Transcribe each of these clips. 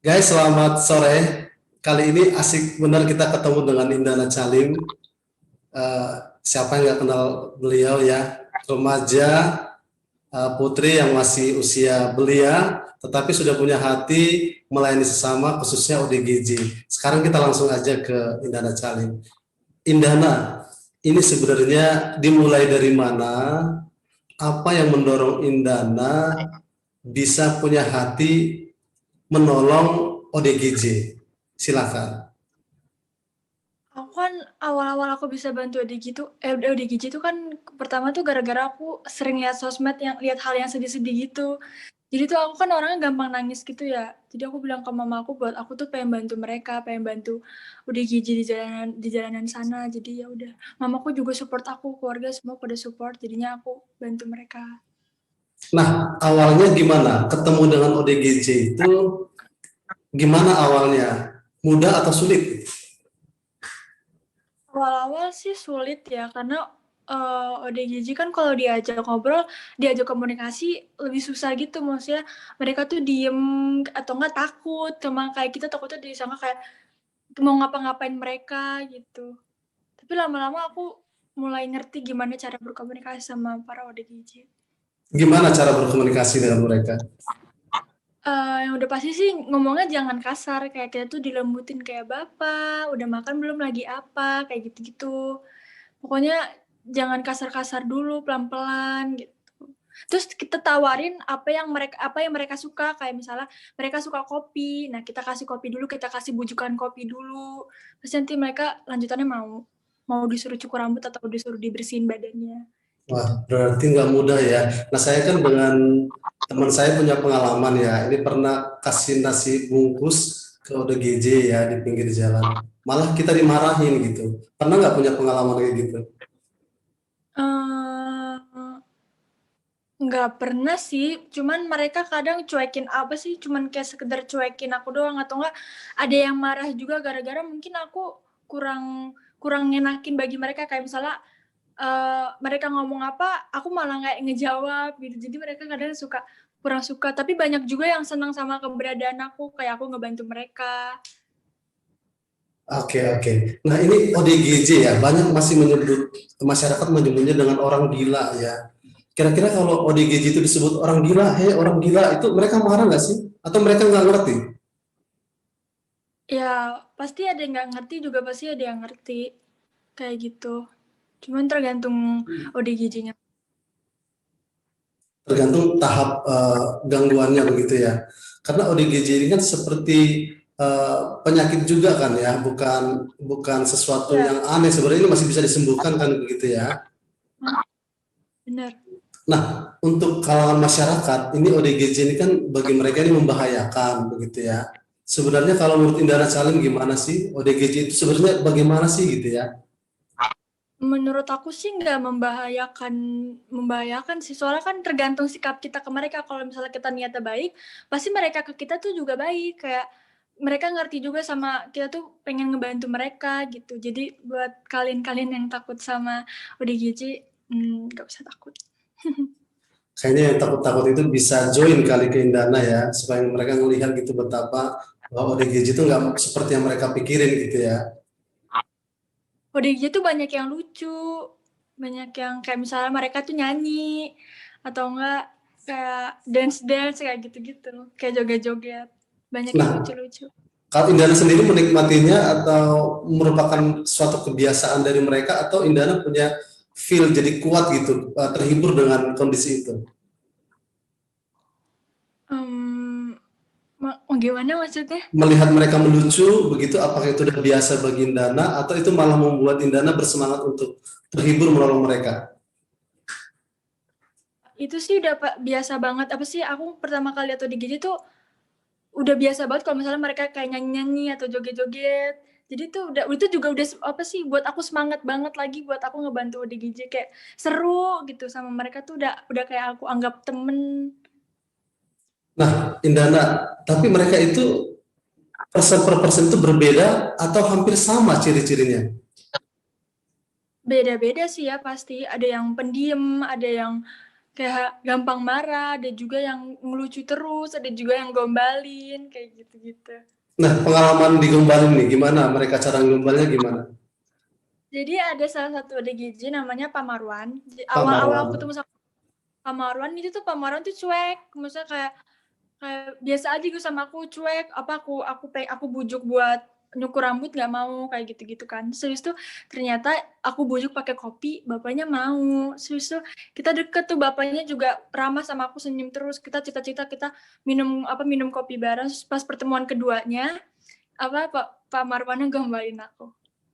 Guys, selamat sore. Kali ini asik benar kita ketemu dengan Indana Calim. Eh, Siapa yang nggak kenal beliau ya? Remaja, putri yang masih usia belia, tetapi sudah punya hati melayani sesama, khususnya ODGJ. Sekarang kita langsung aja ke Indana Calim. Indana, ini sebenarnya dimulai dari mana? Apa yang mendorong Indana bisa punya hati menolong ODGJ? Silakan. Aku kan awal-awal aku bisa bantu ODGJ itu kan pertama tuh gara-gara aku sering lihat sosmed yang lihat hal yang sedih-sedih gitu. Jadi tuh aku kan orangnya gampang nangis gitu ya. Jadi aku bilang ke mama aku buat aku tuh pengen bantu mereka, pengen bantu ODGJ di jalanan sana. Jadi ya udah, mamaku juga support aku, keluarga semua pada support. Jadinya aku bantu mereka. Nah, awalnya gimana? Ketemu dengan ODGJ itu gimana awalnya? Mudah atau sulit? Awal-awal sih sulit ya, karena ODGJ kan kalau diajak ngobrol, diajak komunikasi lebih susah gitu. Maksudnya mereka tuh diem atau enggak takut, sama kayak kita takutnya disangka kayak mau ngapa-ngapain mereka gitu. Tapi lama-lama aku mulai ngerti gimana cara berkomunikasi sama para ODGJ. Gimana cara berkomunikasi dengan mereka? Yang udah pasti sih ngomongnya jangan kasar, kayak kita tuh dilembutin kayak bapak, udah makan belum lagi apa, kayak gitu-gitu. Pokoknya jangan kasar-kasar dulu, pelan-pelan gitu. Terus kita tawarin apa yang mereka suka, kayak misalnya mereka suka kopi, nah kita kasih kopi dulu, kita kasih bujukan kopi dulu. Terus nanti mereka lanjutannya mau disuruh cukur rambut atau disuruh dibersihin badannya. Wah, Gitu. berarti nggak mudah ya. Nah, saya kan dengan teman saya punya pengalaman ya. Ini pernah kasih nasi bungkus ke ODGJ ya di pinggir jalan. Malah kita dimarahin gitu. Pernah nggak punya pengalaman kayak gitu? Eh, nggak pernah sih, cuman mereka kadang cuekin apa sih, cuman kayak sekedar cuekin aku doang atau enggak ada yang marah juga gara-gara mungkin aku kurang kurang ngenakin bagi mereka kayak misalnya mereka ngomong apa, aku malah nggak ngejawab gitu. Jadi mereka kadang suka kurang suka, tapi banyak juga yang senang sama keberadaan aku, kayak aku ngebantu mereka. Oke, oke. Nah, ini ODGJ ya. Banyak masih menyebut, masyarakat menyebutnya dengan orang gila ya. Kira-kira kalau ODGJ itu disebut orang gila, hei orang gila, itu mereka marah nggak sih? Atau mereka nggak ngerti? Ya pasti ada yang nggak ngerti juga, pasti ada yang ngerti kayak gitu. Cuman tergantung ODGJ-nya. Tergantung tahap gangguannya begitu ya. Karena ODGJ ini kan seperti penyakit juga kan ya, bukan bukan sesuatu Ya, yang aneh. Sebenarnya ini masih bisa disembuhkan kan begitu ya. benar. Nah, untuk kalangan masyarakat, ini ODGJ ini kan bagi mereka ini membahayakan begitu ya. Sebenarnya kalau menurut Indra Salim gimana sih ODGJ itu sebenarnya bagaimana sih gitu ya? Menurut aku sih nggak membahayakan sih, soalnya kan tergantung sikap kita ke mereka. Kalau misalnya kita niatnya baik, pasti mereka ke kita tuh juga baik, kayak mereka ngerti juga sama kita tuh pengen ngebantu mereka gitu. Jadi buat kalian-kalian yang takut sama ODGJ, nggak usah takut. Kayaknya yang takut-takut itu bisa join kali ke Indana ya, supaya mereka melihat gitu betapa bahwa ODGJ itu nggak seperti yang mereka pikirin gitu ya. ODGJ tuh banyak yang lucu, banyak yang kayak misalnya mereka tuh nyanyi atau enggak kayak dance-dance kayak gitu-gitu, kayak joget-joget, banyak yang Nah, lucu-lucu. kalau Indana sendiri menikmatinya atau merupakan suatu kebiasaan dari mereka atau Indana punya feel jadi kuat gitu, terhibur dengan kondisi itu. Um, Gimana maksudnya? Melihat mereka melucu begitu, apakah itu udah biasa bagi Indana atau itu malah membuat Indana bersemangat untuk terhibur menolong mereka? Itu sih udah biasa banget. Apa sih, aku pertama kali lihat ODGJ tuh udah biasa banget kalau misalnya mereka kayak nyanyi-nyanyi atau joget-joget. Jadi tuh udah itu juga udah apa sih buat aku semangat banget lagi buat aku ngebantu ODGJ, kayak seru gitu sama mereka tuh udah kayak aku anggap temen. Nah, Indana, tapi mereka itu persen per persen itu berbeda atau hampir sama ciri-cirinya? Beda-beda sih ya pasti. Ada yang pendiam, ada yang kayak gampang marah, ada juga yang ngelucu terus, ada juga yang gombalin, kayak gitu-gitu. Nah, pengalaman digombalin nih, gimana? Mereka cara ngombalnya gimana? Jadi ada salah satu ODGJ namanya Pak Marwan. Pak Awal-awal Marwan. aku ketemu sama Pak Marwan itu tuh Pak Marwan tuh cuek, maksudnya kayak biasa aja gitu sama aku cuek. Apa aku bujuk buat nyukur rambut nggak mau kayak gitu-gitu kan. Terus tuh ternyata aku bujuk pakai kopi, bapaknya mau. Terus tuh kita deket tuh bapaknya juga ramah sama aku senyum terus. Kita cita-cita kita minum kopi bareng. Terus pas pertemuan keduanya Pak Marwannya gombalin aku.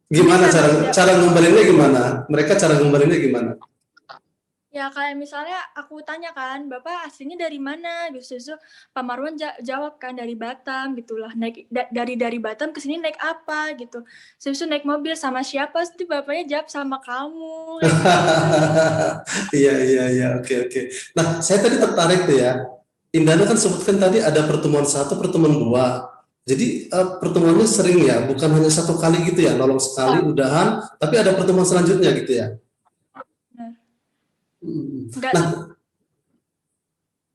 Jadi Gimana karena udah cara ngombalinnya gimana? Mereka cara ngombalinnya gimana? ya kayak misalnya aku tanya kan, Bapak aslinya dari mana? Gitu. Pak Marwan jawab kan dari Batam gitulah. Dari Batam ke sini naik apa gitu. Terus naik mobil sama siapa? Terus bapaknya jawab sama kamu kayak gitu. Iya, iya, iya, oke, oke. Nah, saya tadi tertarik tuh ya. Indana kan sebutkan tadi ada pertemuan satu, pertemuan dua. Jadi pertemuannya sering ya, bukan hanya satu kali gitu ya, nolong sekali, udahan, tapi ada pertemuan selanjutnya gitu ya. Nah, Hmm. enggak sih. Nah,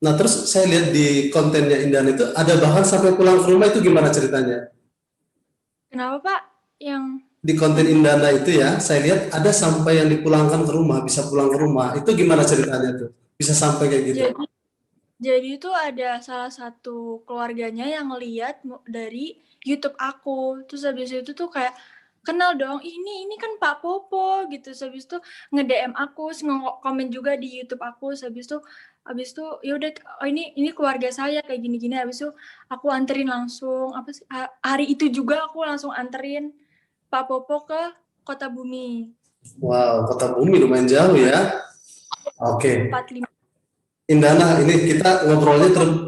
nah terus saya lihat di kontennya Indana itu ada bahkan sampai pulang ke rumah itu gimana ceritanya? Kenapa Pak? Yang Di konten Indana itu ya, saya lihat ada sampai yang dipulangkan ke rumah, bisa pulang ke rumah. Itu gimana ceritanya tuh? Bisa sampai kayak gitu? jadi jadi itu ada salah satu keluarganya yang ngeliat dari YouTube aku. Terus habis itu tuh kayak kenal dong, ini kan Pak Popo gitu. Habis itu nge-DM aku, komen juga di YouTube aku. Habis itu ya udah, oh ini keluarga saya kayak gini-gini. Habis itu aku anterin langsung apa sih, hari itu juga aku langsung anterin Pak Popo ke Kota Bumi. Wow, kota bumi lumayan jauh ya. Oke, 45. Indana, ini kita ngobrolnya eh, Kenapa?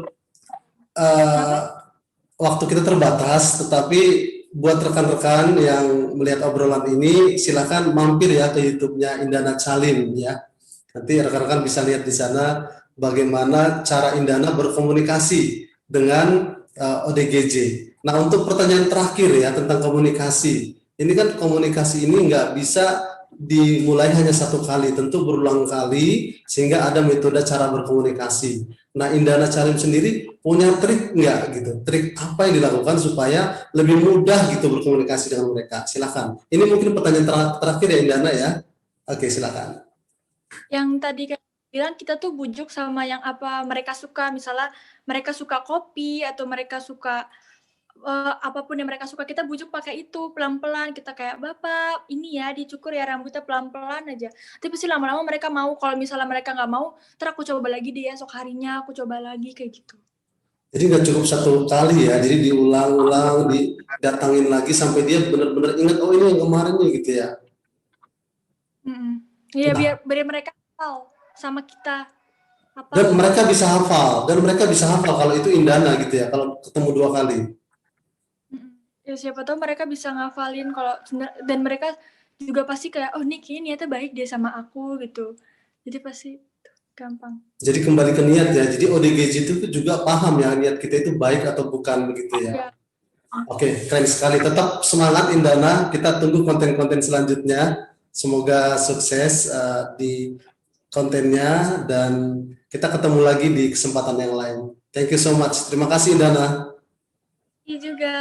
waktu kita terbatas, tetapi buat rekan-rekan yang melihat obrolan ini, silakan mampir ya ke YouTube-nya Indana Calim ya. Nanti rekan-rekan bisa lihat di sana bagaimana cara Indana berkomunikasi dengan ODGJ. Nah, untuk pertanyaan terakhir ya tentang komunikasi. Ini kan komunikasi ini nggak bisa dimulai hanya satu kali, tentu berulang kali sehingga ada metode cara berkomunikasi. Nah, Indana Calim sendiri punya trik nggak gitu? Trik apa yang dilakukan supaya lebih mudah gitu berkomunikasi dengan mereka? Silakan. Ini mungkin pertanyaan terakhir ya Indana ya. Oke, silakan. Yang tadi kayak bilang kita tuh bujuk sama yang apa mereka suka, misalnya mereka suka kopi atau mereka suka apapun yang mereka suka, kita bujuk pakai itu pelan-pelan. Kita kayak, Bapak ini ya dicukur ya rambutnya pelan-pelan aja. Tapi pasti lama-lama mereka mau. Kalau misalnya mereka nggak mau, ntar aku coba lagi deh esok harinya, aku coba lagi kayak gitu. Jadi nggak cukup satu kali ya, jadi diulang-ulang, didatangin lagi sampai dia benar-benar ingat, oh ini yang kemarin nih gitu ya. Iya, Nah, biar mereka hafal sama kita. dan Apa? mereka bisa hafal kalau itu Indana gitu ya, kalau ketemu dua kali. Ya siapa tahu mereka bisa ngafalin kalau dan mereka juga pasti kayak oh nih kayaknya niatnya baik dia sama aku gitu. Jadi pasti gampang. Jadi kembali ke niat ya, jadi ODGJ itu juga paham ya niat kita itu baik atau bukan begitu ya. Ya. Oke, keren sekali. Tetap semangat Indana, kita tunggu konten-konten selanjutnya. Semoga sukses di kontennya dan kita ketemu lagi di kesempatan yang lain. Thank you so much. Terima kasih Indana. Ini juga